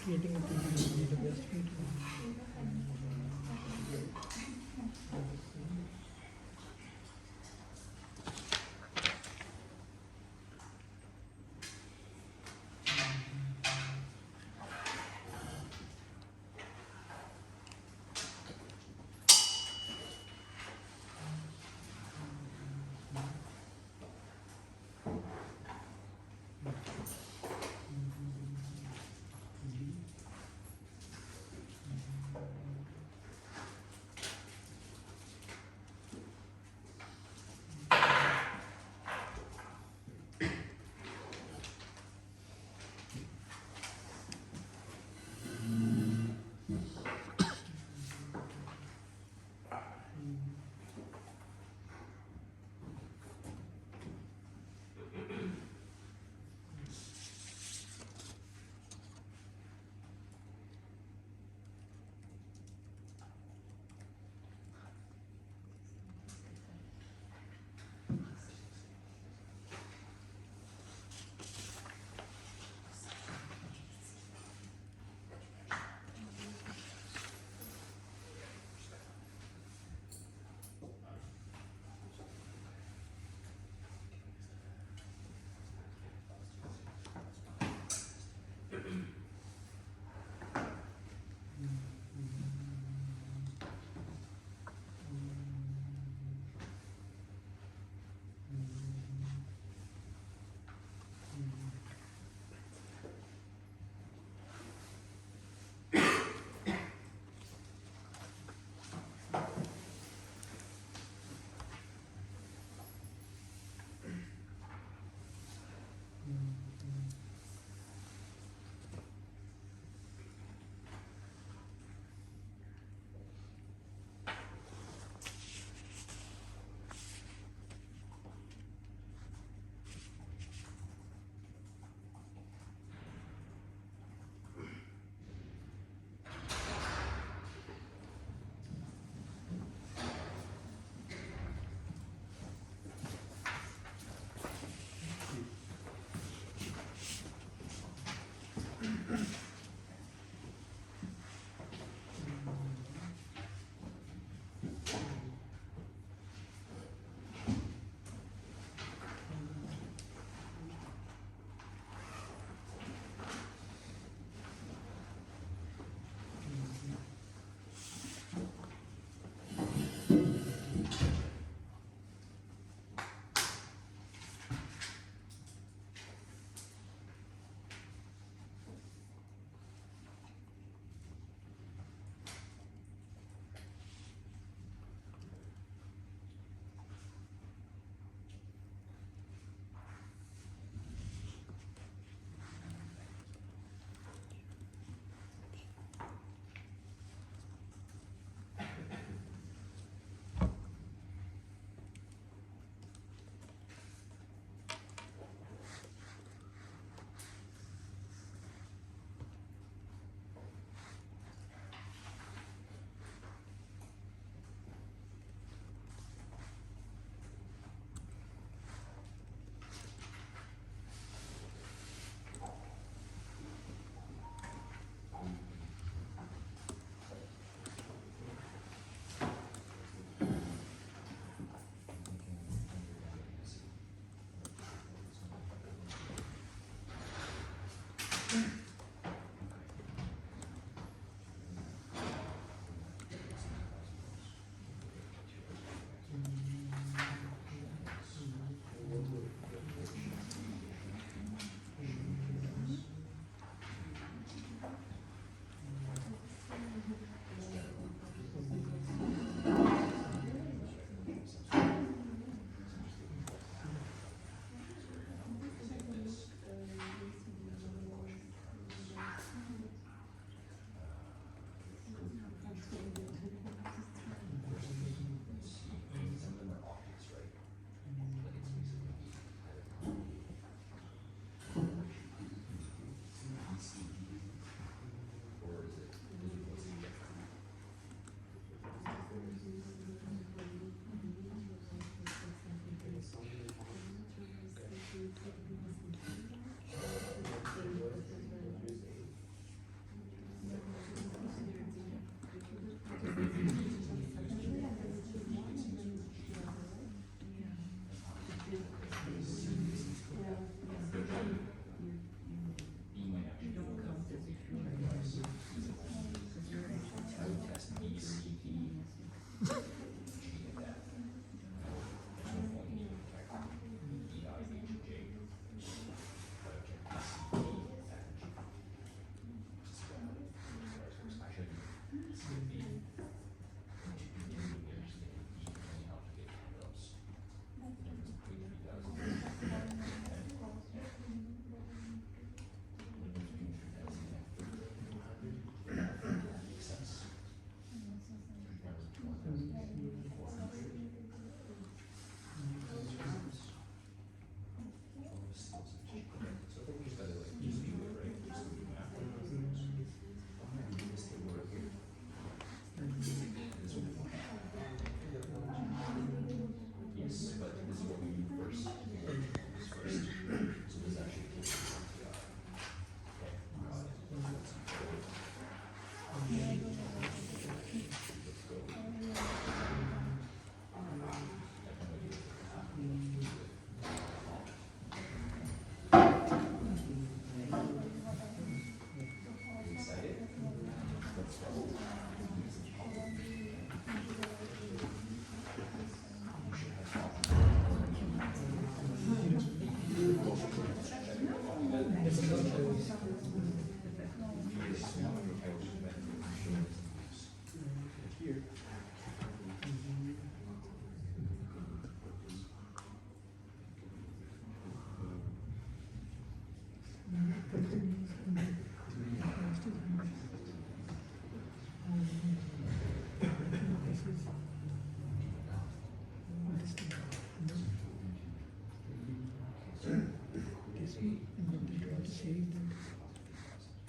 Creating a page will be the best way to.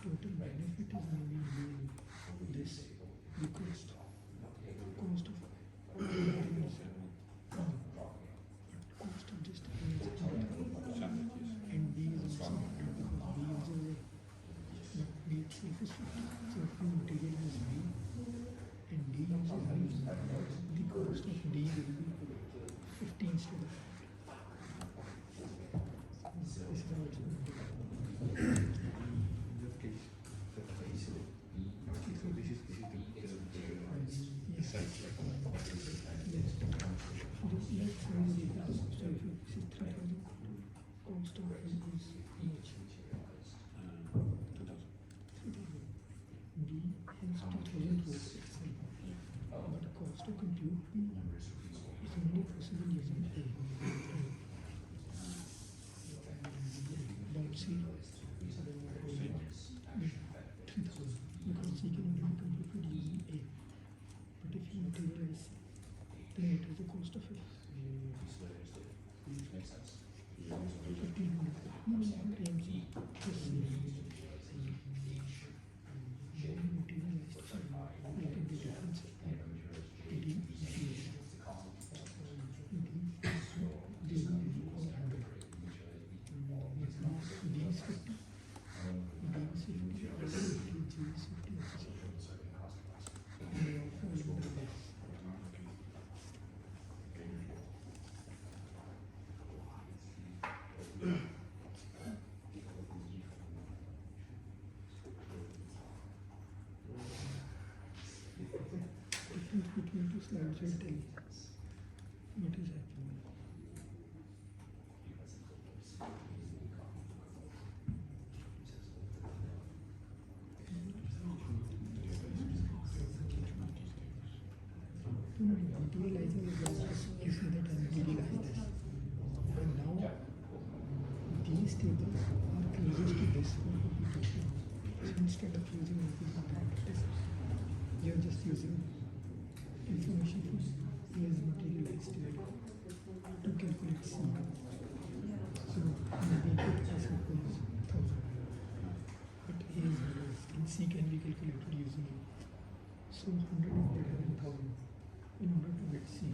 Total benefit is maybe this, the cost of materials, cost of just and B is also because B itself is 50. So if the material is B and D is I, the cost of D will be 50 instead of 50. This is also cost to compute B is only possible using A. But C, 3000 because C can only be computed using A. But if you materialize C, then it has a cost of A. 1500 times plus C. Materialized C, you get the difference. Between two slides will tell you what is happening. Materializing is just you see that I'm reading like this. And now these tables are closest to this one would be total. So instead of using everything like this, you're just using information from A is materialized to calculate C. So maybe it as suppose 1000. But A is realized and C can be calculated using A. So 100 is better than 1000 in order to get C.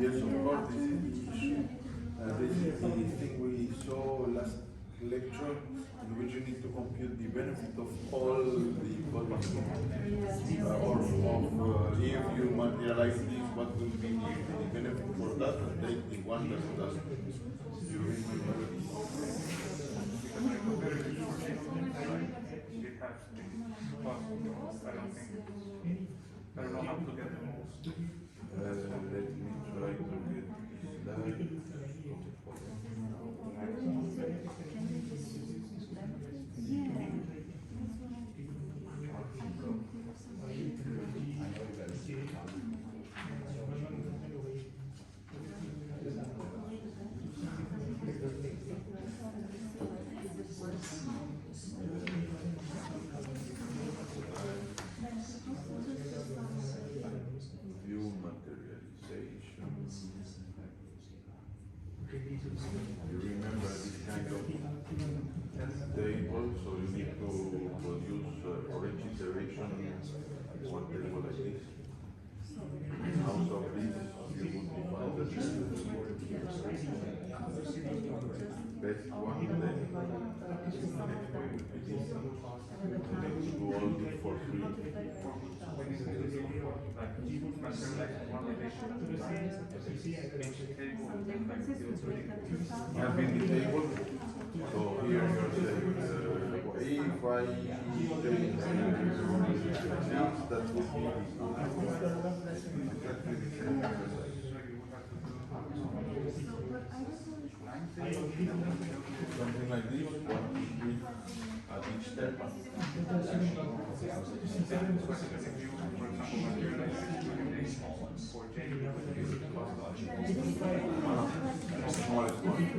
Yes, of course, this is the issue. This is the thing we saw last lecture, in which you need to compute the benefit of all the bodies. Or of if you materialize this, what will be the benefit for that, and take the one that does. You remember this? I don't know how to get the most. Let me try to get that. View materialization. You remember this kind of table, so you need to produce for each iteration one table like this. Out of this, you would define the best one, then the next one would be this. You need to do all this for free. Have been the table. So here you're saying, if I change this, that would be exactly the same exercise. Something like this, what we at each step. Smallest one. It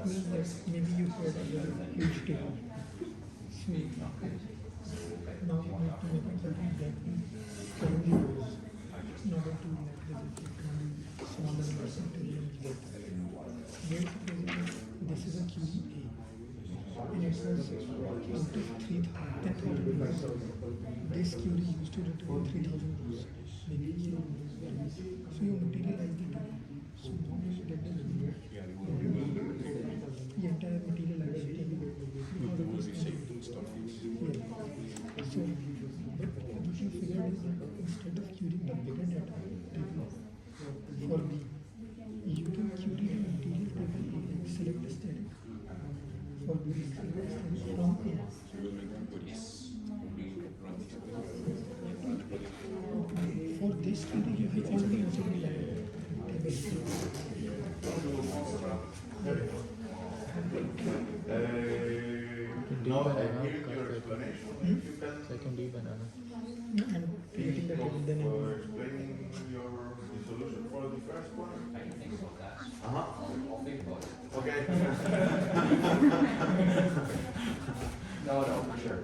means that maybe you had a very huge table. So now you need to make it something that only rows in order to represent it smaller percentage that. Here this is a QE and it says out of 10,000 rows, this QE used to return 3,000 rows. Maybe so you materialize the table. So now you get the entire materialized table because of this thing. Yeah. So, but what you figured is that instead of querying the bigger data table for B, you can query the material table and select the static for B, select the static from A. For this query, you have all the material tables. Now I hear your explanation. You can Second D banana. And creating the table then explaining your solution for the first one. Okay. No, for sure.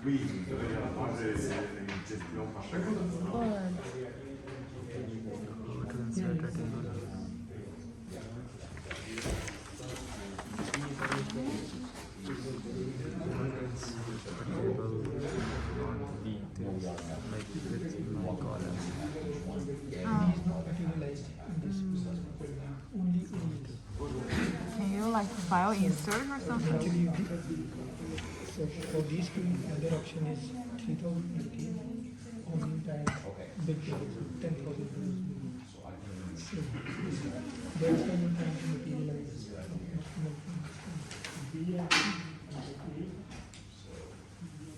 Oui, vous devez apprendre une gestion par chaque materialized in this only file insert or something? Actually, so for these two, other option is 3,080 only that big tickets, 10,000. So that's why we're trying to materialize.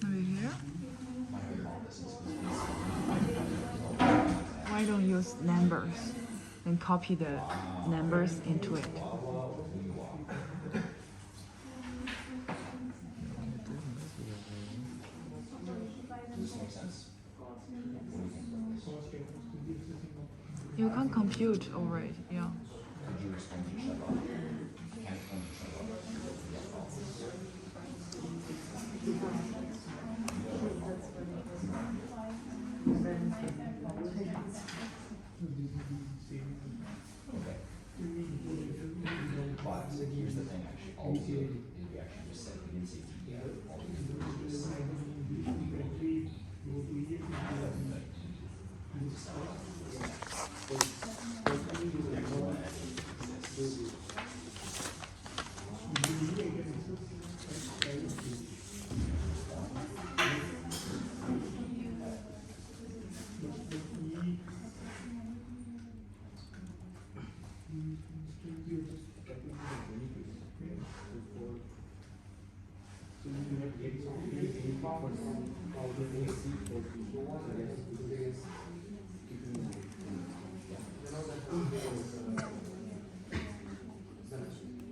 Over here? Why don't use numbers and copy the numbers into it? You can compute over it, yeah. But here's the thing, actually, all we did is we actually just said, we didn't say TDF, all we did was just say,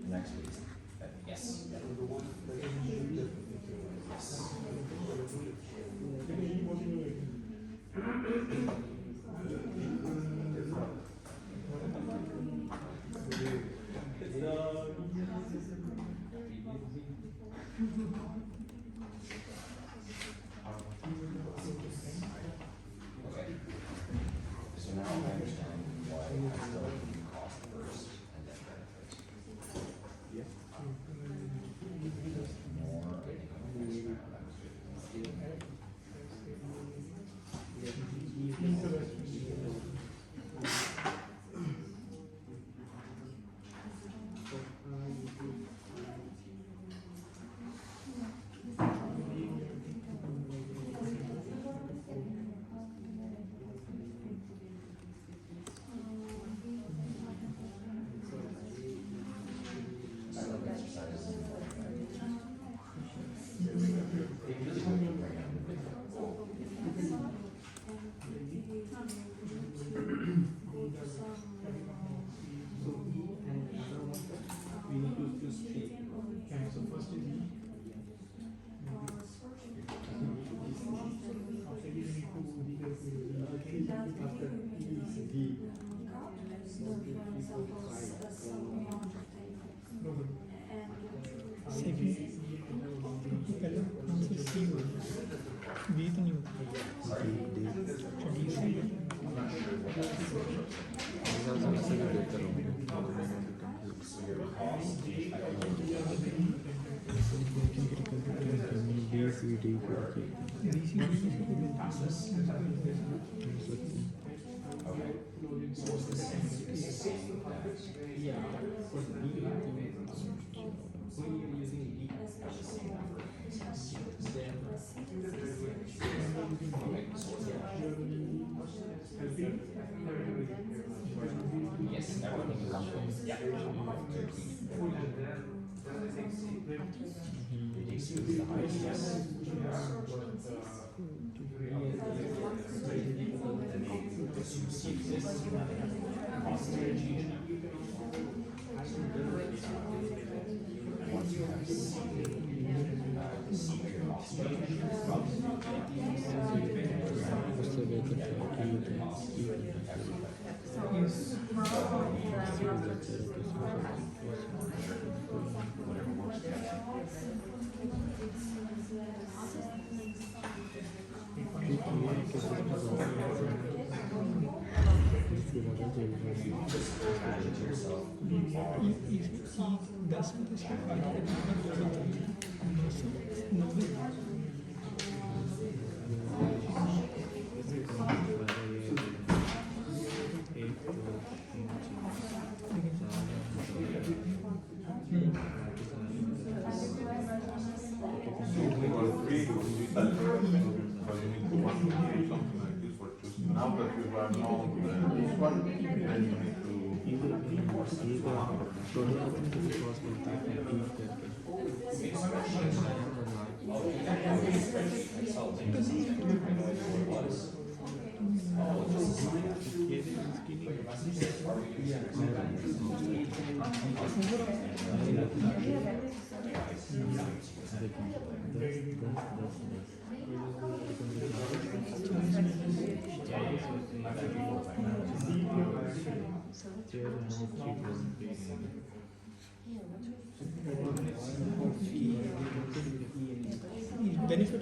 next please. Yes. Okay. So now I understand why I still do cost first and then benefits. More, I think I'm gonna spend on that. I love exercises. It really would be great. So first is E. Second, पहले answer C हो B तो नहीं होता D C Yes, everything is on. Yeah. Yes. run out this one, then you need to. Benefit of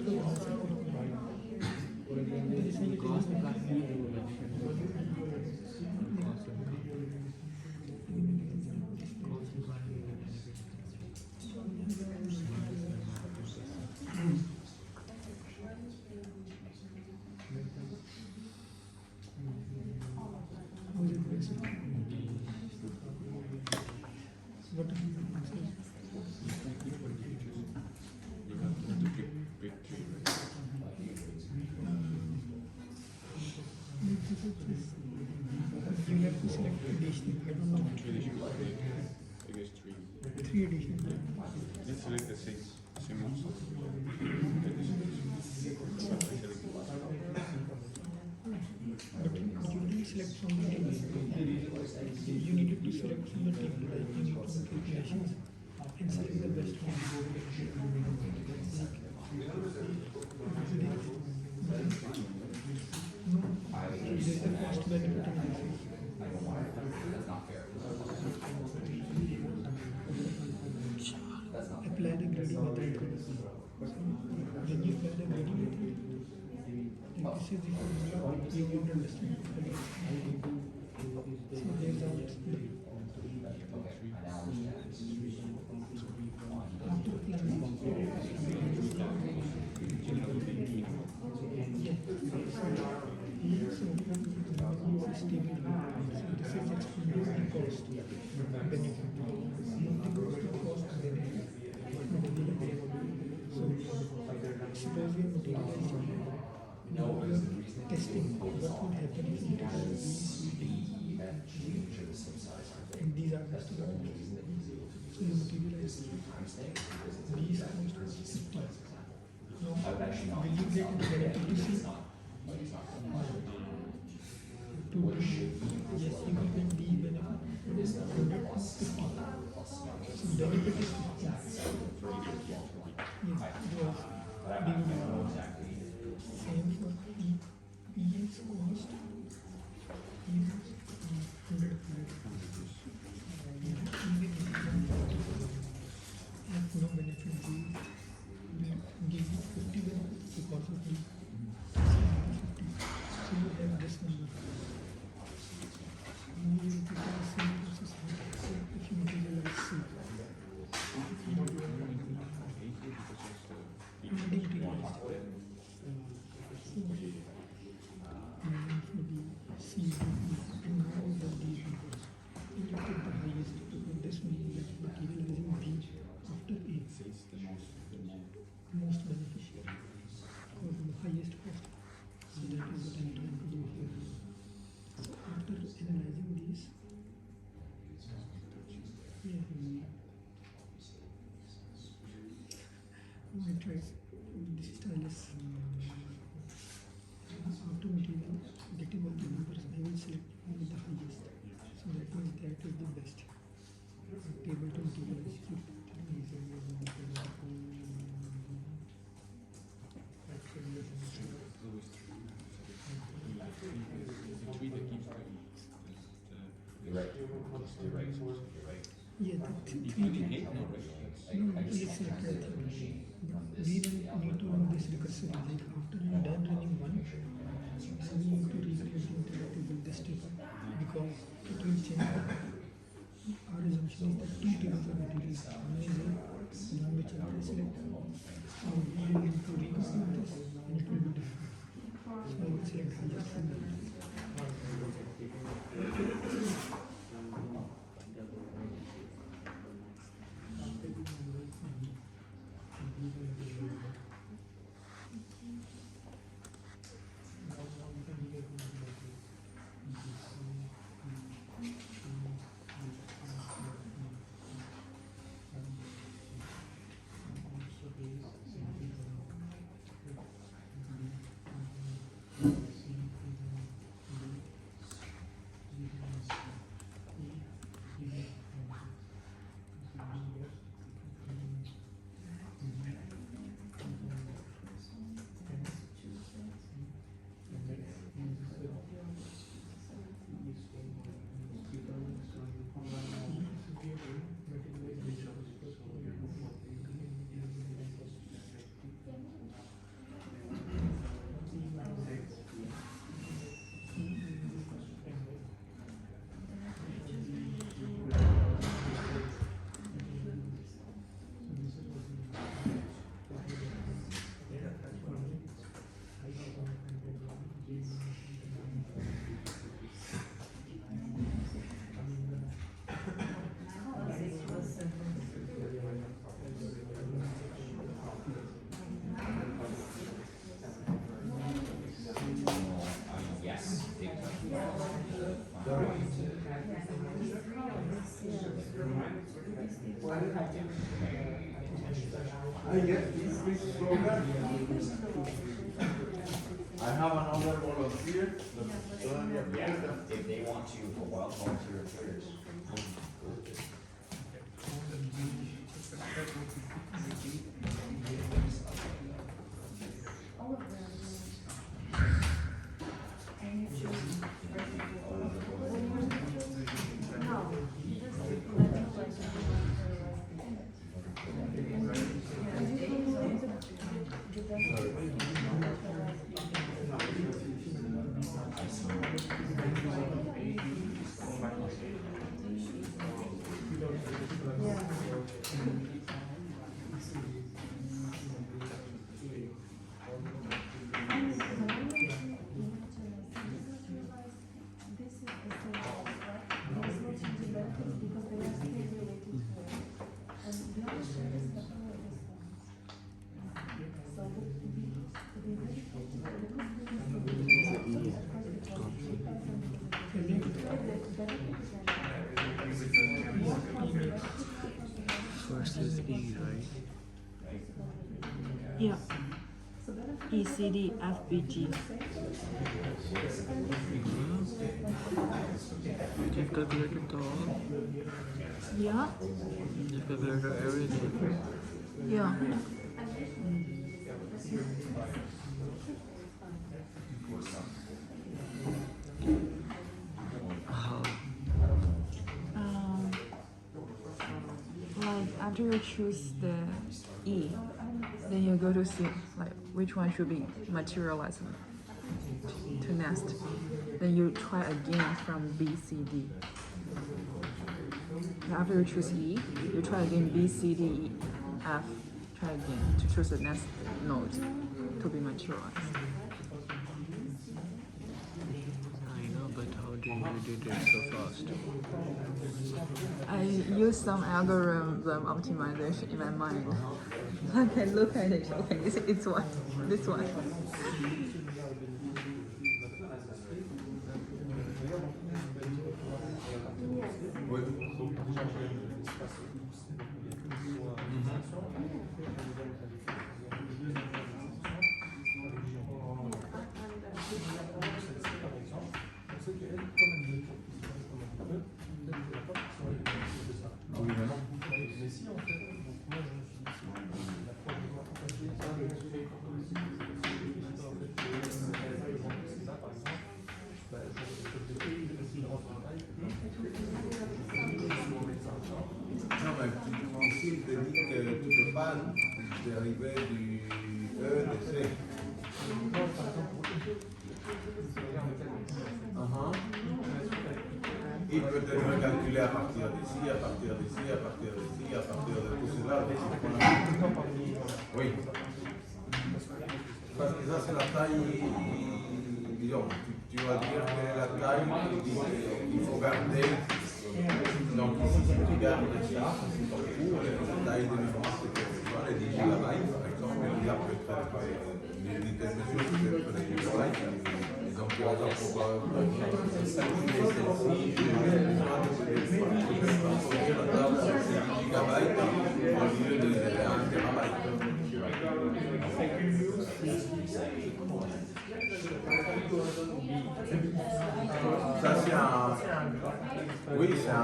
you have to select additional. I don't know which one. I guess three. 3 additional. Let's select the same also. But you didn't select from the table. You needed to select from the table. Like you need to do calculations and select the best one. No, there's a cost benefit analysis. Apply the grading method. When you apply the grading method, then this is the formula you won't understand. So there's out after applying stable. So this is explaining the cost benefit. Not the cost benefit. So suppose we are materializing. Now we are testing what would happen if we materialize and these are the students. So you materialize these costs 50. Now will you get the benefit to see? Yes, you will get B benefit 150. So benefit is 50. Yes, it was divided. Same for E is cost. E is 100. If no benefit, we give you 50 benefits because of the 50. So you have this number. Now you will put the same process. So if you materialize C, most beneficial because the highest cost. So that is what I'm trying to do here. So after analyzing these, I tried this stylus. After material, getting all the numbers, I will select only the highest. So that means that is the best. Table to materialize. You're right. Yeah, the three. No, let's select the thing. We will need to run this recursive. Like after we are done running one, so we need to recreate the entire table, this table, because it will change. Our assumption is that 2 tables of materials. One is the one which I select. So we will need to reconcile this and it will be different. So I will select highest from that. I get this program. I have another volunteer. If they want to, for wild volunteer recruiters. First is E, right? Yeah. ECD, You've calculated all. Yeah. You've calculated everything. Yeah. How? Like after you choose the E, then you go to see like which one should be materialized to nest. Then you try again from B, C, D. After you choose E, you try again B, C, D, E, F. Try again to choose the next node to be materialized. I know, but how do you did it so fast? I use some algorithm optimization in my mind. I can look at it. Okay, it's one. This one. Non, mais le principe te dit que tu ne peux pas dériver du E de C. Il peut te recalculer à partir d'ici, à partir d'ici, à partir d'ici, à partir de tout cela. Oui. Parce que ça, c'est la taille. Disons, tu vas dire que la taille, il faut garder. Donc, si tu gardes ça, c'est pour vous, la taille de mémoire, c'est pour les 10 GB, par exemple, il y a peut-être une unité de mesure qui peut être des gigabytes. Et donc, par exemple, pour calculer celle-ci, je vais transformer la table sur 10 GB au lieu de 1 TB. Ça, c'est un. Oui, c'est un.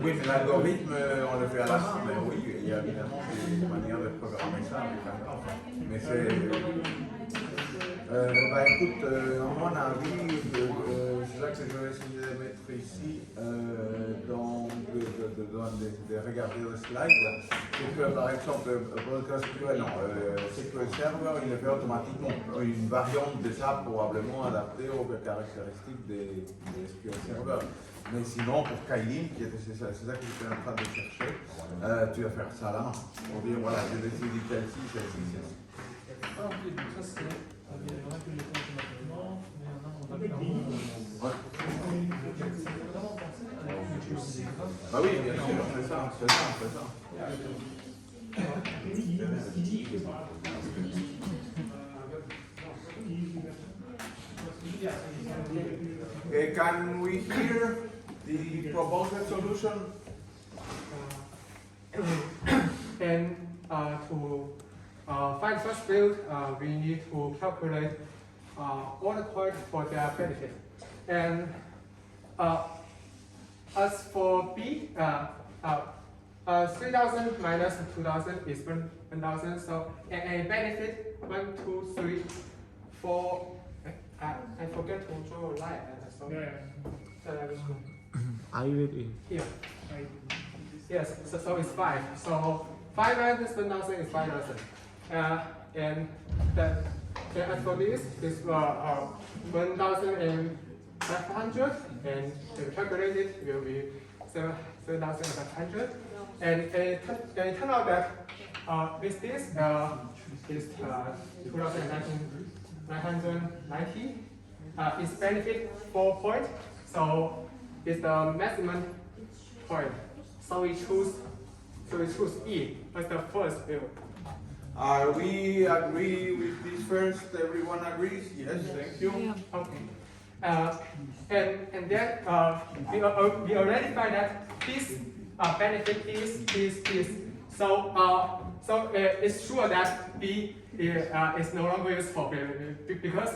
Oui, mais l'algorithme, on le fait à la main, mais oui, il y a évidemment des manières de programmer ça avec un grand. Mais c'est. Bah écoute, à mon avis, c'est ça que je vais essayer de mettre ici, donc de regarder le slide. C'est que par exemple, pour SQL, non, SQL Server, il le fait automatiquement. Une variante de ça probablement adaptée aux caractéristiques des SQL Server. Mais sinon, pour Kylin, c'est ça que j'étais en train de chercher, tu vas faire ça à la main. Pour dire, voilà, je décide celle-ci, celle-ci, celle-ci. Ouais. Bah oui, bien sûr, c'est ça, c'est ça, c'est ça. Can we hear the proposed solution? And to find such field, we need to calculate all the points for their benefit. And as for B, 3,000 minus 2,000 is 1,000. So a benefit 1, 2, 3, 4. I forget to draw a line. So I will be. here. Yes, so it's 5. So 5 minus 1,000 is 5,000. And then as for this is 1,500, and the calculated will be 7,500. And it turned out that with this is 2,990. Its benefit 4 points, so it's the maximum point. So we choose E as the first field. We agree with this first. Everyone agrees? Yes, thank you. Yeah. Okay. And then we already find that this benefit is. So it's sure that B is no longer useful because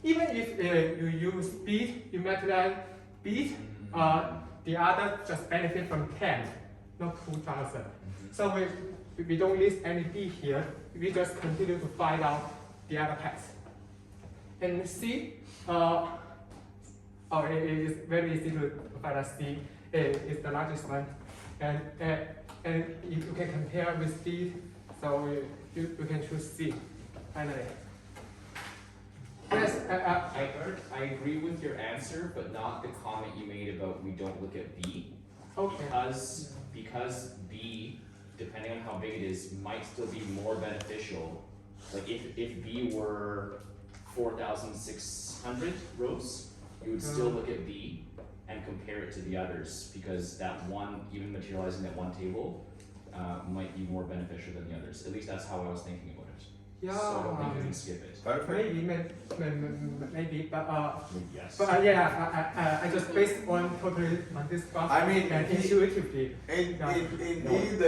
even if you use B, you multiply B, the other just benefit from 10, not 2,000. So we don't list any B here. We just continue to find out the other parts. And C, it is very easy to find out C is the largest one. And if you can compare with D, so you can choose C finally. Yes, I agree with your answer, but not the comment you made about we don't look at B. okay. Because B, depending on how big it is, might still be more beneficial. Like if B were 4,600 rows, you would still look at B and compare it to the others, because that one, even materializing that one table, might be more beneficial than the others. At least that's how I was thinking about it. Yeah. So I don't think you can skip it. Perfect. Maybe, but Yes. yeah, I just based on totally on this graph. I mean, and intuitively. Indeed,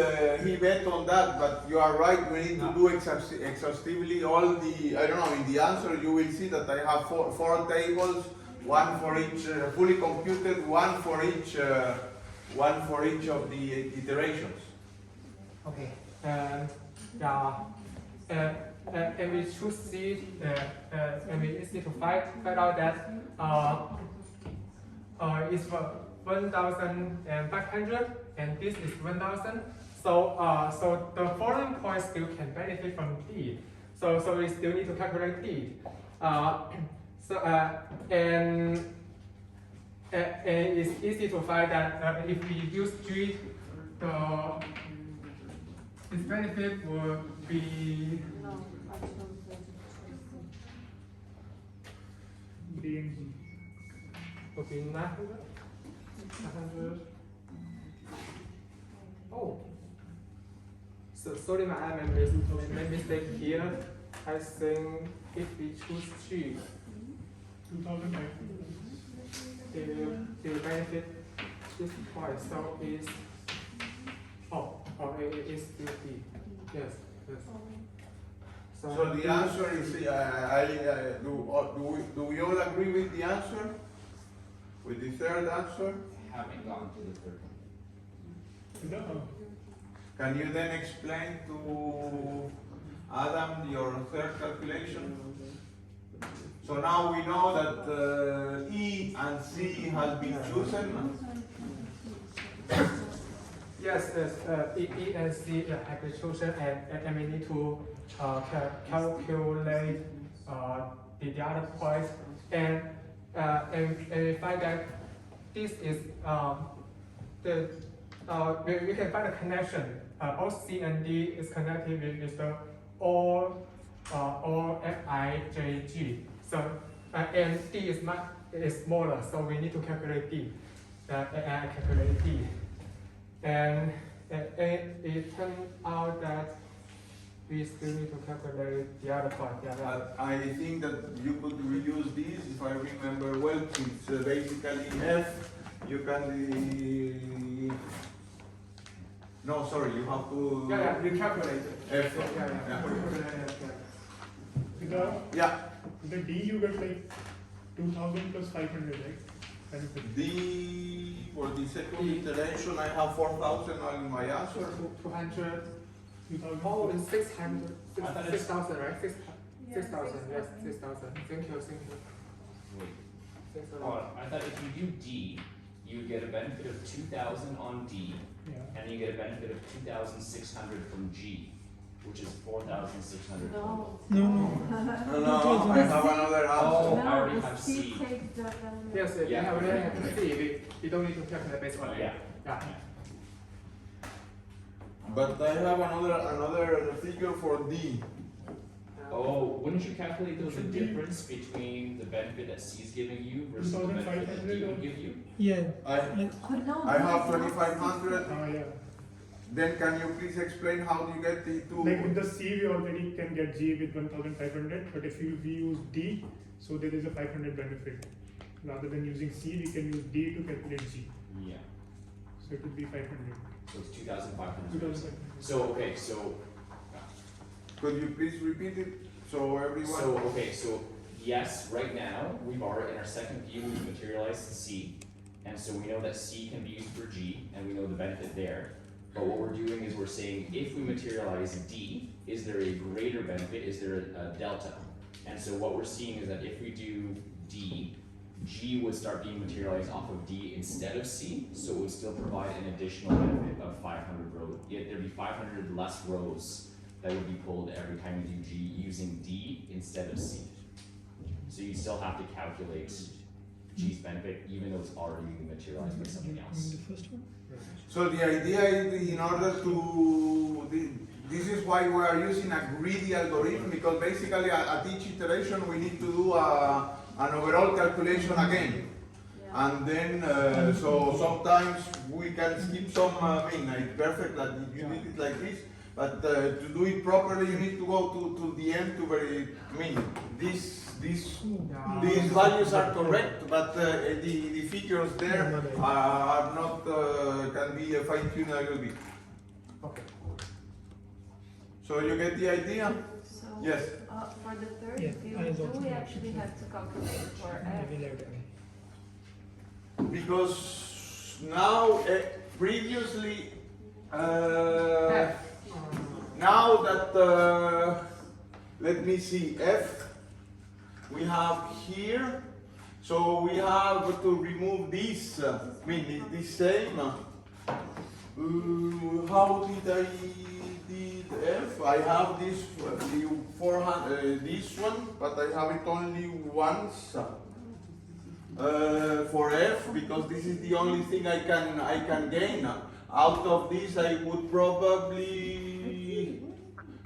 he bet on that, but you are right. We need to do exhaustively all the. I don't know. In the answer, you will see that I have four tables, one for each fully computed, one for each of the iterations. Okay. And we choose C. And we need to find out that it's 1,500 and this is 1,000. So the following points still can benefit from D. So we still need to calculate D. And it's easy to find that if we use G, its benefit would be would be 900. Oh, so sorry, I made mistake here. I think if we choose G, 2,000. it will benefit this twice. So it's it is still D. Yes. So the answer is, do we all agree with the answer? With the third answer? Haven't gone to the third one. No. Can you then explain to Adam your third calculation? So now we know that E and C has been chosen. Yes, E and C have been chosen, and we need to calculate the other points, and we find that this is we can find a connection. Both C and D is connected with the all Fij. So and D is smaller, so we need to calculate D. Calculate D. And it turned out that we still need to calculate the other part. Yeah. I think that you could reuse this, if I remember well, it's basically F, you can, no, sorry, you have to. Yeah, we calculate it. F, Yeah. With the, yeah, with the D you get like 2000 plus 500, right? Benefit. D, for the second iteration, I have 4,000 on my answer. 200. 2000. Oh, it's 600. I thought it's- 6,000, right? 6,000. Yes, 6,000. Thank you. Wait, 6,000. hold on. I thought if you do D, you would get a benefit of 2,000 on D, Yeah. and you get a benefit of 2,600 from G, which is 4,600. No. No, no. No, I have another Oh, answer. I already No, the have C C. takes the value. Yes, we Yeah. already have to see. We don't need to calculate based on A. Yeah. Yeah. But I have another figure for D. Oh, wouldn't you calculate though the Should be- difference between the benefit that C is giving you versus the benefit that 2,500 D or- would give you? Yeah. I, Oh, no, I no, have it's not. 2,500, Yeah. then can you please explain how do you get the two? Like with the C, we already can get G with 1,500, but if we use D, so there is a 500 benefit. Rather than using C, we can use D to calculate G. Yeah, So it would be 500. so it's 2,500. 2,500. So, okay, so, Could you please repeat it so everyone? so yes, right now, we've already, in our second view, we've materialized C. And so we know that C can be used for G, and we know the benefit there. But what we're doing is we're saying, if we materialize D, is there a greater benefit, is there a delta? And so what we're seeing is that if we do D, G would start being materialized off of D instead of C, so it would still provide an additional benefit of 500 rows. Yet there'd be 500 less rows that would be pulled every time we do G using D instead of C. So you still have to calculate G's benefit even though it's already being materialized by something In else. the first one? So the idea is in order to, this is why we are using a greedy algorithm, because basically at each iteration we need to do an overall calculation again. Yeah. And then, so sometimes we can skip some, it's perfect that you did it like this, but to do it properly you need to go to the end to these values are correct, but the figures there are not, can be fine-tuned a little bit. Okay. So you get the idea? So, Yes. for the third Yeah, view, I do also we think actually so. have to calculate for F? Because now, previously, now that, let me see, F, we have here, so we have to remove this, this same. How did I did F? I have this, the 400, this one, but I have it only once. For F, because this is the only thing I can gain. Out of this I would probably,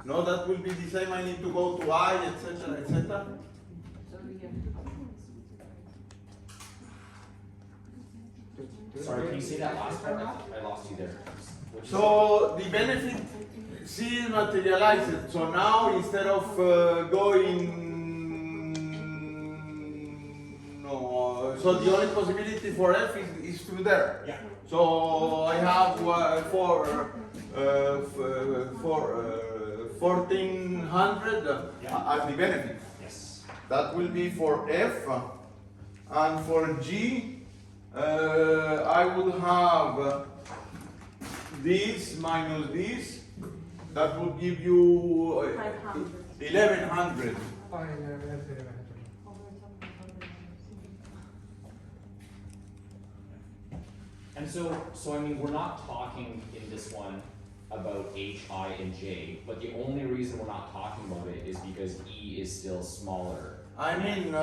no, that will be the same. I need to go to I, etc., etc. So we Sorry, can you say that last part? I lost you there. What you So the benefit C is materialized. So now instead of going, no, so the only possibility for F is through there. Yeah. So I have 1,400 as the benefit. Yes. That will be for F, and for G, I will have this minus this. That will give you 500. 1,100. And so I mean, we're not talking in this one about H, I, and J, but the only reason we're not talking about it is because E is still smaller. I mean,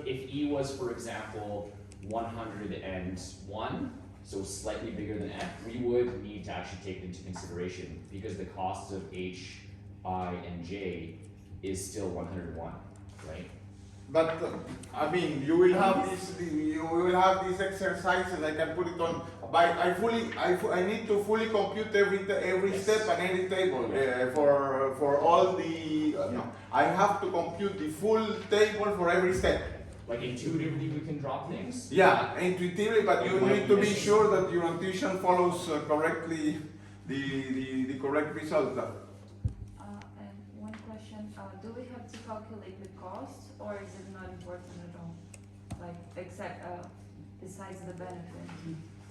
If E was, for example, 101, so slightly bigger than F, we would need to actually take it into consideration because the costs of H, I, and J is still 101, right? But I mean, you will have this exercise, and I can put it on. I need to fully compute every step and any table for all the. I have to compute the full table for every step. Like intuitively we can drop things. Yeah, intuitively, but you need to be sure that your intuition follows correctly the correct result. And one question, do we have to calculate the cost, or is it not important at all? Like, except, besides the benefit?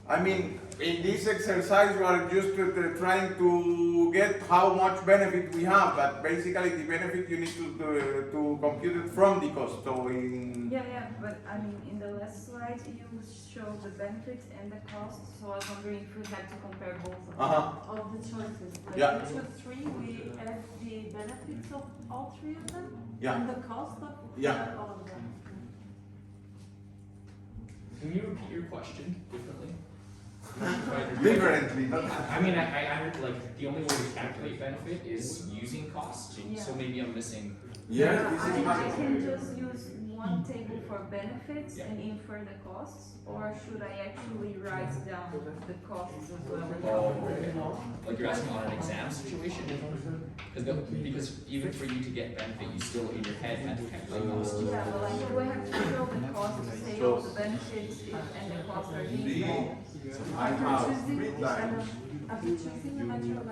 I mean, in this exercise, we are just trying to get how much benefit we have, but basically the benefit you need to compute it from the cost. So in Yeah, but I mean, in the last slide, you showed the benefits and the cost, so I was wondering if we had to compare both of them. Of the choices. Like Yeah. we choose three, we add the benefits of all three of them? Yeah. And the cost of Yeah. all of them. Can you repeat your question differently? differently, not I mean, I like the only way to calculate benefit is using cost, so Yeah. maybe I'm missing. yeah. This is I can just use one table for benefits and infer the costs, or should I actually write down the costs as well? Oh, okay. Like you're asking on an exam situation? Because even for you to get benefit, you still in your head have to calculate cost. Yeah, but like, do I have to show the cost to say all the benefits and the costs are equal? I have three times. After choosing the material,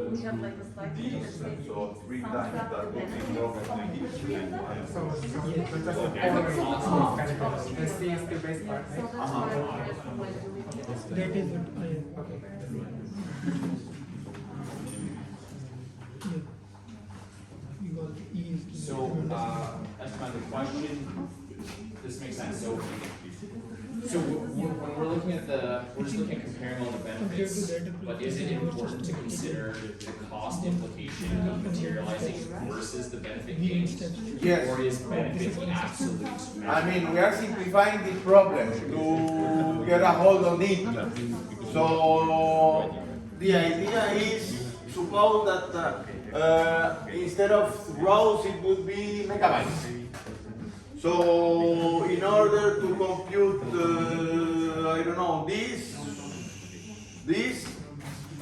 we have like a slide that says So three sums times up that the would be benefits more of than the three of them. So just a And following so the of cost benefits. of And C is the base Yeah, part, so right? that's why I asked when do we get this? That is what I. Yeah. Because E is to So, that's my other question. This makes sense. So when we're looking at we're just looking at comparing all the benefits, but is it important to consider the cost implication of materializing versus the benefit gains? Yes. Or is benefit the absolute I mean, we are simplifying the problem to get a hold on it. So the idea is, suppose that instead of rows, it would be megabytes. So in order to compute, I don't know, this,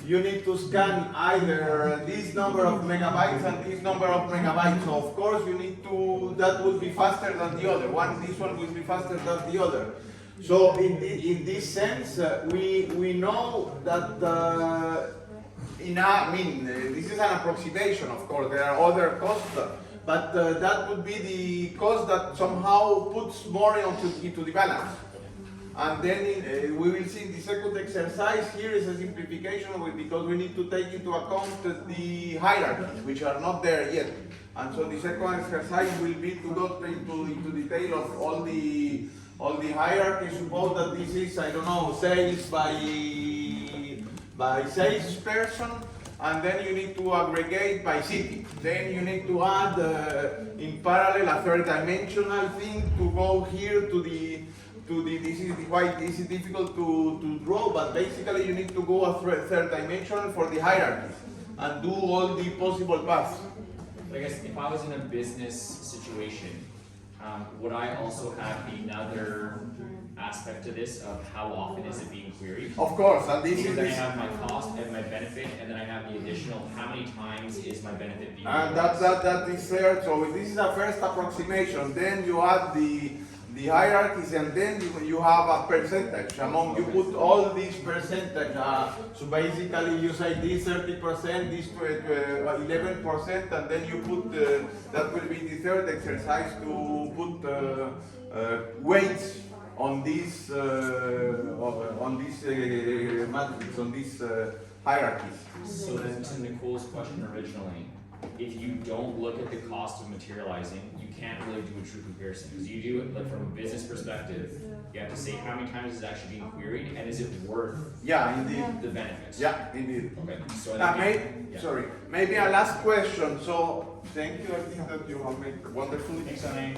you need to scan either this number of megabytes and this number of megabytes. So of course you need to, that will be faster than the other one, this one will be faster than the other. So in this sense, we know that this is an approximation, of course, there are other costs, but that would be the cost that somehow puts more into the balance. And then we will see in the second exercise, here is a simplification because we need to take into account the hierarchies, which are not there yet. And so the second exercise will be to go into detail of all the hierarchies. Suppose that this is, I don't know, sales by salesperson, and then you need to aggregate by city. Then you need to add in parallel a third dimensional thing to go here to the this is why this is difficult to draw, but basically you need to go a third dimension for the hierarchy and do all the possible paths. I guess if I was in a business situation, would I also have another aspect to this of how often is it being queried? Of course, and this Because is then I have my cost and my benefit, and then I have the additional how many times is my benefit being and utilized? that is there. So this is a first approximation. Then you add the hierarchies, and then you have a percentage among. You put all these percentage. So basically, you say this 30%, this 11%, and then you put that will be the third exercise to put weights on this matrix, on these hierarchies. So then to Nicole's question originally, if you don't look at the cost of materializing, you can't really do a true comparison. Because you do it like from a business perspective, you have to say how many times is it actually being queried and is it worth Yeah, indeed. the benefits? Yeah, indeed. Okay, so Now, then, sorry, maybe a last question. So, thank you. I think that you have made wonderful. Thanks, Annie.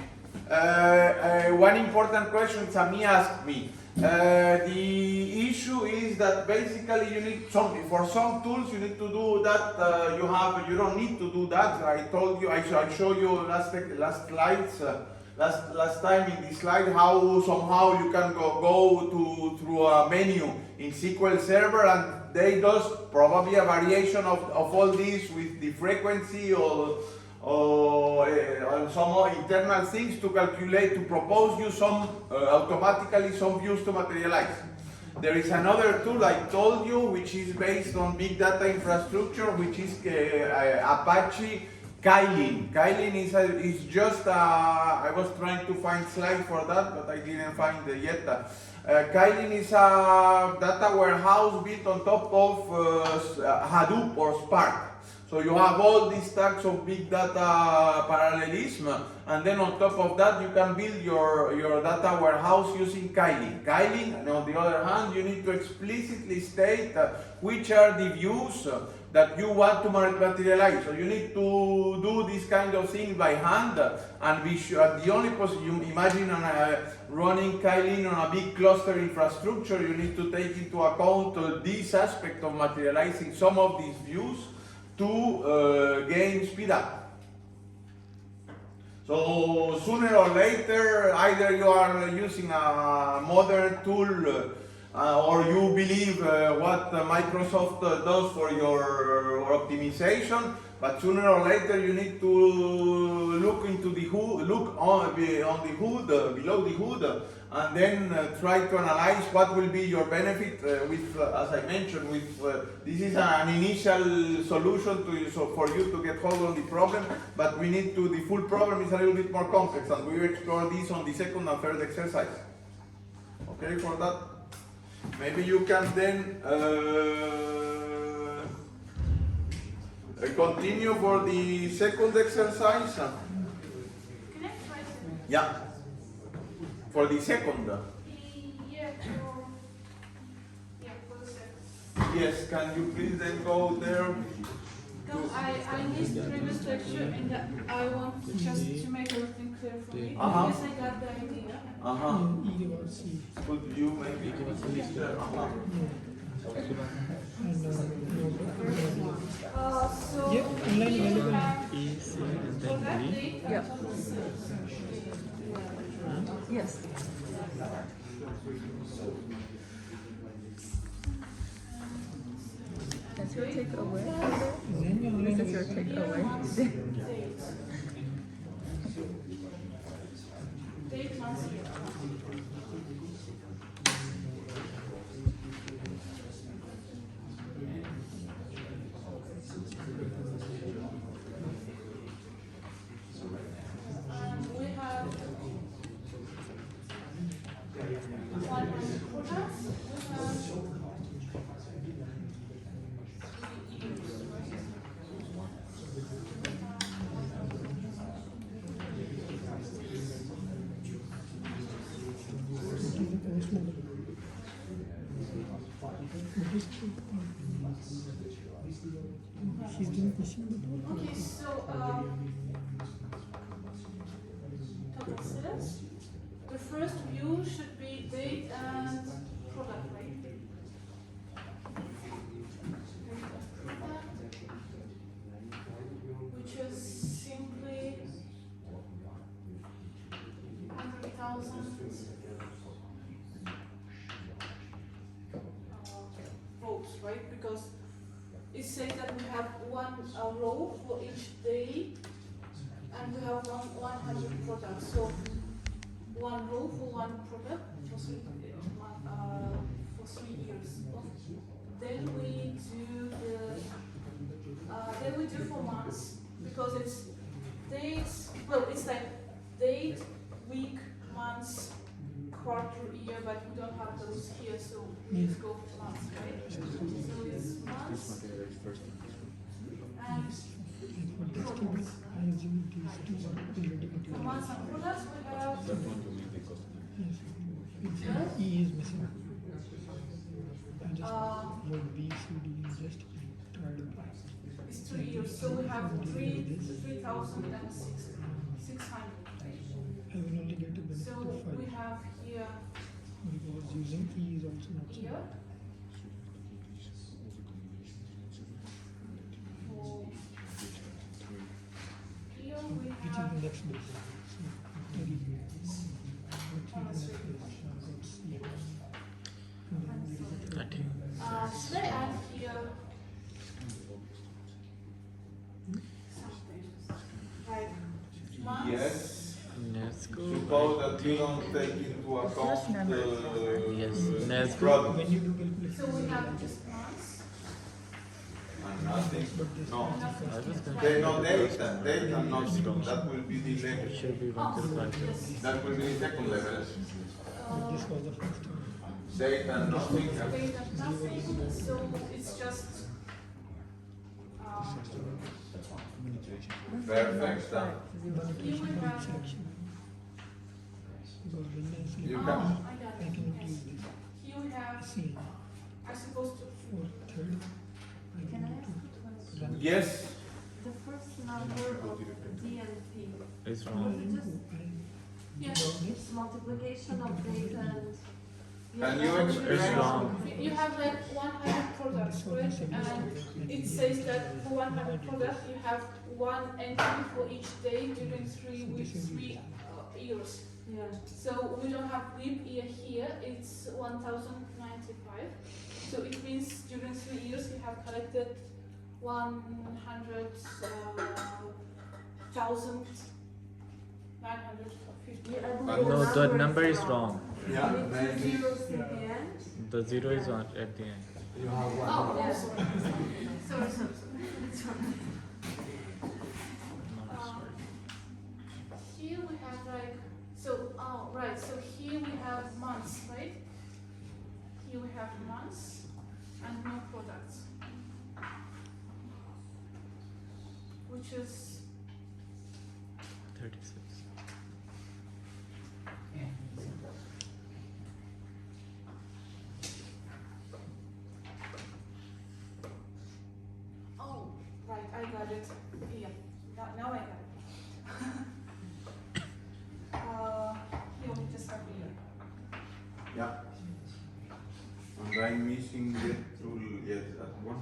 One important question Sami asked me. The issue is that basically you need for some tools you need to do that. You don't need to do that. I told you, I show you last slides. Last time in this slide how somehow you can go through a menu in SQL Server, and they does probably a variation of all these with the frequency or some internal things to calculate, to propose you some automatically some views to materialize. There is another tool I told you which is based on big data infrastructure, which is Apache Kylin. Kylin is just I was trying to find slide for that, but I didn't find it yet. Kylin is a data warehouse built on top of Hadoop or Spark. So you have all these stacks of big data parallelism, and then on top of that you can build your data warehouse using Kylin. Kylin, and on the other hand, you need to explicitly state which are the views that you want to materialize. So you need to do this kind of thing by hand, and be sure the only you imagine running Kylin on a big cluster infrastructure, you need to take into account this aspect of materializing some of these views to gain speed up. So sooner or later, either you are using a modern tool or you believe what Microsoft does for your optimization, but sooner or later you need to look into the hood, on the hood, below the hood, and then try to analyze what will be your benefit with, as I mentioned, with this is an initial solution for you to get hold of the problem, but we need to, the full problem is a little bit more complex, and we will explore this on the second and third exercise. Okay, for that, maybe you can then continue for the second exercise. Can I try to? Yeah. For the second. Yeah, for the second. Yes, can you please then go there? No, I missed previous lecture and I want just to make everything clear for me. Uh-huh. Because I got the idea. Uh-huh. E about C. Could you maybe please there? Uh-huh. And So yeah, online we available. have E, C, and for then that D. date, Yeah. Yes. That's your takeaway. Then online This is your available. takeaway. date months year. And we have 100 products. We have 3 years, right? She's doing pushing. Okay, so total sales. The first view should be date and product, right? Date and product, which is simply 100,000 votes, right? Because it says that we have one row for each day, and we have 100 products. So one row for one product for 3 years. Then we do for months, because it's days. Well, it's like date, week, months, quarter, year, but we don't have those here, so let's go for months, right? So it's months and products. I assume these two are already For material. months and products, we have Yes. E is missing. I just Uh, wrote B, C, D, just tried. it's 3 years, so we have 3,600. I will only get a benefit So of we 5. have here because using E is also not so Here. bad. For here we Which is have the next base. So after E, which is the next base? Got C. And then there is a third Cutting. should I add here something like months? Yes. Let's go. Suppose that you don't take into account first number is Yes, the let's go. product When you do calculation, So we have just months. and nothing. but this No. I was gonna They no data, data nothing. That will be the It level. should be 105. That will be the second level. but this was the first one. Data nothing. They have nothing, so it's just Perfect. The nutrition have- selection. Because when I select You oh, can- I got I it. cannot Yes. use this. Here we have C I'm supposed to for third. I Can I need ask a question? to run. Yes. The first number of D and P, It's I wrong. Yeah. know this. multiplication of data and. Can you explain? It's wrong. you have like 100 products, right? And it says that for 100 products you have one entry for each day during 3 weeks, 3 years. Yeah. So we don't have leap year here, it's 1095. So it means during 3 years you have collected 100,950. No, the number is wrong. Yeah, With two maybe. zeros in the end. The zero is on at the end. You have one. Oh, Yeah. sorry. Sorry. It's wrong. No, sorry. Here we have like, so, oh, right, so here we have months, right? Here we have months and no products. Which is, 36. oh, right, I got it here. Now I got it. Here we just have here. Yeah. And I'm missing the tool yet at one.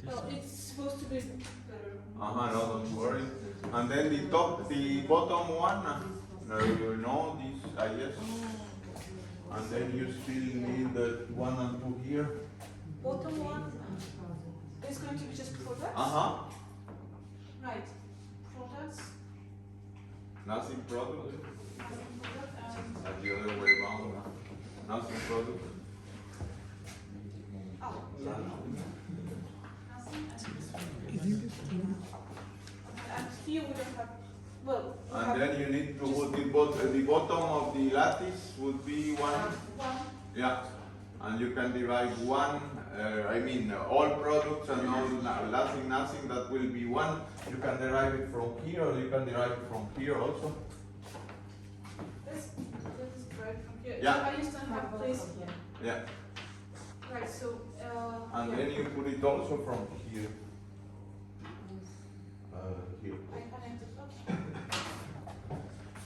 Well, it's supposed to be better. No, don't worry. And then the bottom one, you know this, I guess. And then you still need the 1 and 2 here. Bottom one is going to be just products. Right, products, Nothing product. nothing product, and And the other way around. Nothing product. oh, nothing, Isn't this true? and here we don't have, well, we have And then you need to put the bottom of the lattice would be 1. one, Yeah. And you can divide 1, all products and all nothing, that will be 1. You can derive it from here or you can derive it from here also. this is right from here. Yeah. I used to have place here. Yeah. Right, so, And yeah. then you put it also from here. Here. I connected up.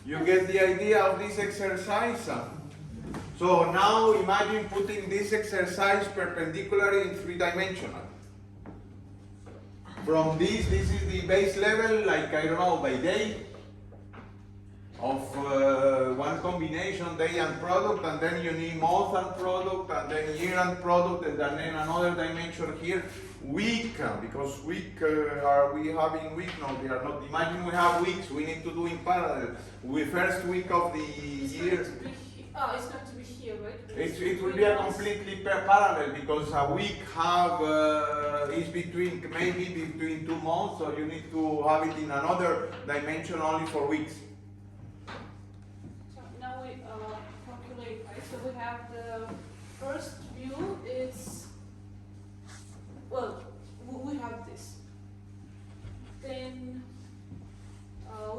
You get the idea of this exercise? So now imagine putting this exercise perpendicularly in 3-dimensional. From this is the base level, like I don't know, by day, of one combination, day and product, and then you need month and product, and then year and product, and then another dimension here, week, because week, are we having week? No, we are not. Imagine we have weeks, we need to do in parallel. We first week of the It's year, going to be, it's going to be here, right? it will be a completely parallel, because a week have, is maybe between 2 months, so you need to have it in another dimension only for weeks. So now we calculate, right? So we have the first view is, well, we have this. Then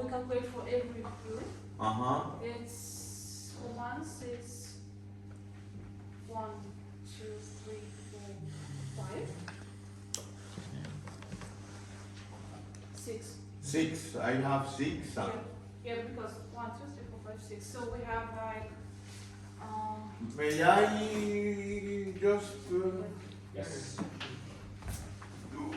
we calculate for every view. It's for months, it's 1, 2, 3, 4, 5, 6. 6. I have 6. Yeah, because 1, 2, 3, 4, 5, 6. So we have like, May I just Yes. do?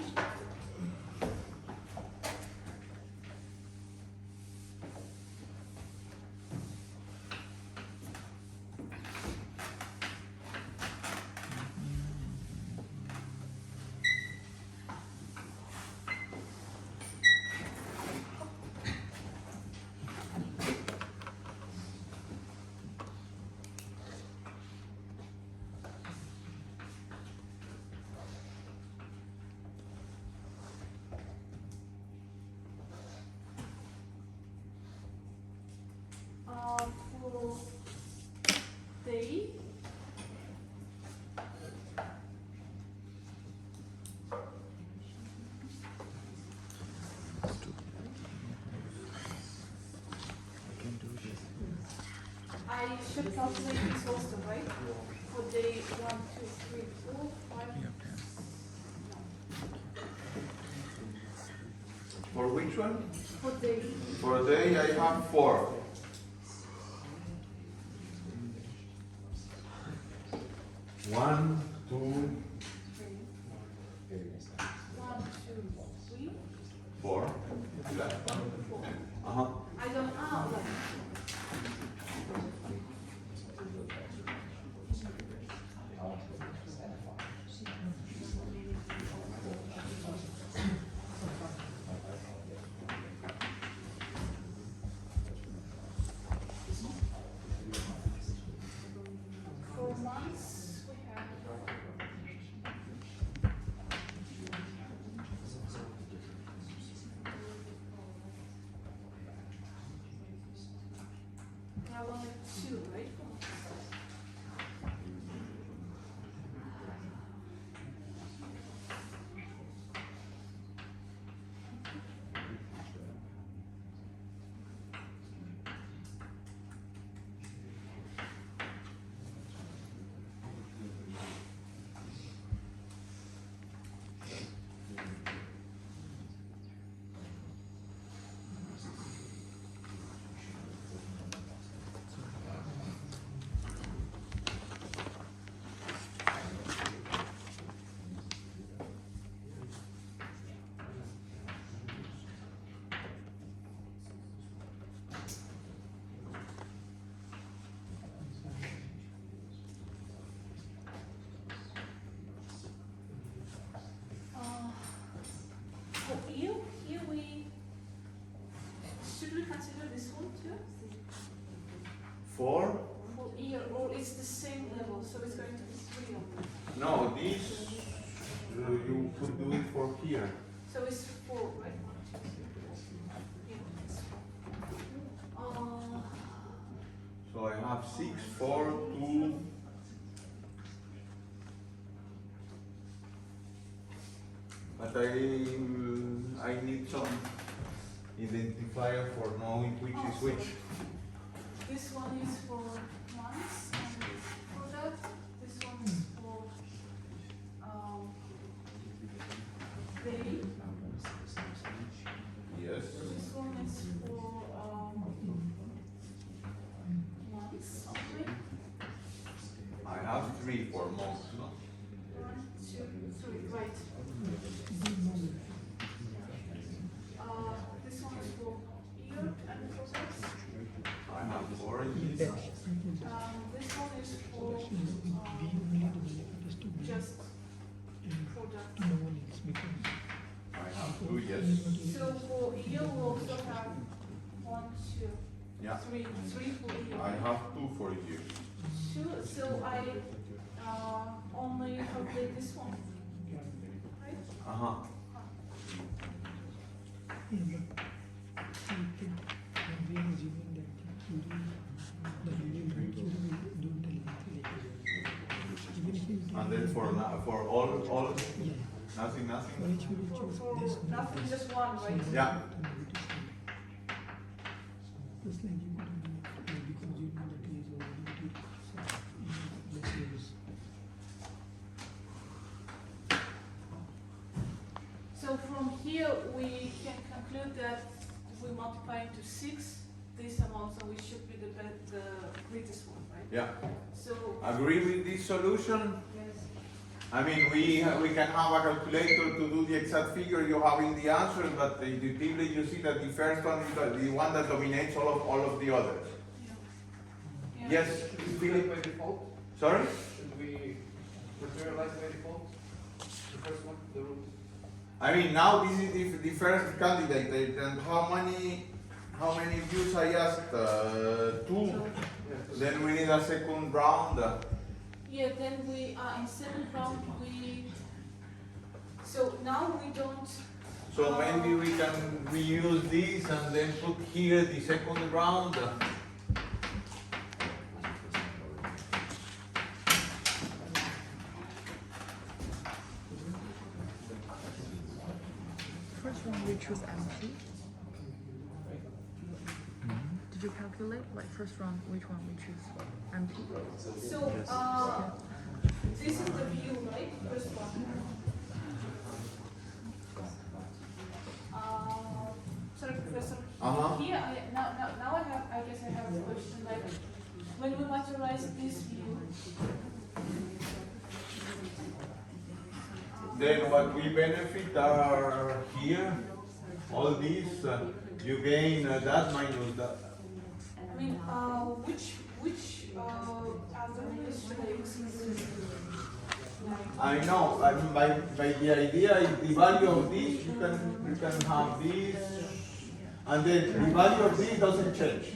for day. I should calculate this also, right? For day 1, 2, 3, 4, 5. For which one? For day. For day I have 4. One, two, 1, 2, 3. 4. Uh-huh. I don't know. For months we have. We have only 2, right? For here we should we consider this one too? 4? For year, or it's the same level, so it's going to be 3 of them. No, this you could do it for here. So it's 4, right? 1, 2, 3, 4. Yeah, it's 4. So I have 6, 4, 2. But I need some identifier for knowing which is which. This one is for months, and for that, this one is for day. Yes. This one is for months only. I have 3 for months. No? 1, 2, 3, right. This one is for year and process. I have 4 in this. This one is for just product. I have 2, yes. So for year we also have 1, 2, Yeah. 3 for year. I have 2 for you. 2, so I only calculate this one, right? Uh-huh. And then for all nothing. For nothing, just 1, right? Yeah. Just like you could because you know that he is already less years. So from here we can conclude that we multiply into 6 this amount, so we should be the greatest one, right? Yeah. So Agree with this solution? yes. I mean, we can have a calculator to do the exact figure you have in the answer, but intuitively you see that the first one is the one that dominates all of the others. Yeah. Yes, Philip? By default, Sorry? should we materialize by default? The first one, the root. I mean, now this is the first candidate, and how many views I asked? 2. Then we need a second round. Yeah, then we are in 7th round, so now we don't, So maybe we can reuse this and then put here the second round. First one we choose empty. Did you calculate like first round which one we choose empty? so, this is the view, right, first one. Sorry, Professor. Uh-huh. Here, now I guess I have a question, like, when we materialize this view, Then what we benefit are here, all these, you gain that minus that. I mean, which algorithm should I use? I know, I mean, by the idea, if the value of this, you can have this, and then the value of this doesn't change.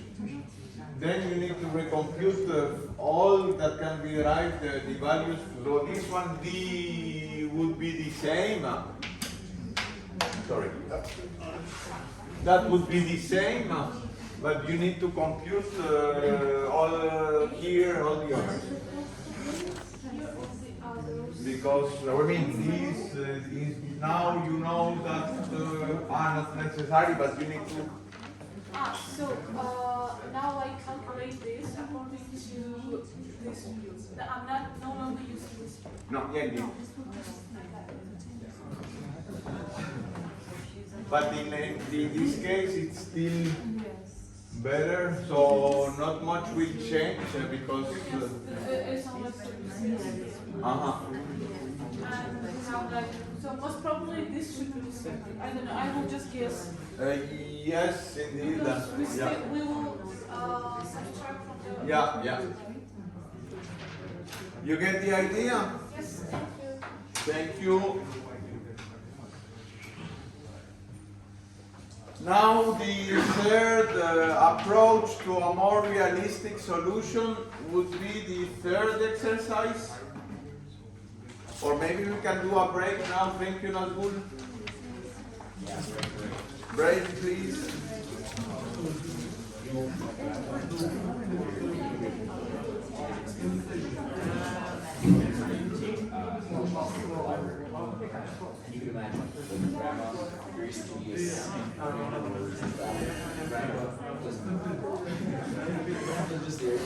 Then you need to recompute all that can be derived, the values. So this one, D would be the same. Sorry. That would be the same, but you need to compute all here, all the others. Because, I mean, these is now you know that are not necessary, but you need to. So now I calculate this according to this view. I'm not no longer using this view. No, yeah, indeed. But in this case, it's still better, so not much will change because. It's almost Uh-huh. and now that, so most probably this should be the same. I don't know, I will just guess. Yes, indeed. Because we, Yeah. we will subtract from the. Yeah, yeah. You get the idea? Yes, thank you. Thank you. Now the third approach to a more realistic solution would be the third exercise. Or maybe we can do a break now. Thank you, Nazgul. Break, please. You can imagine when grandma used to use grandma just there.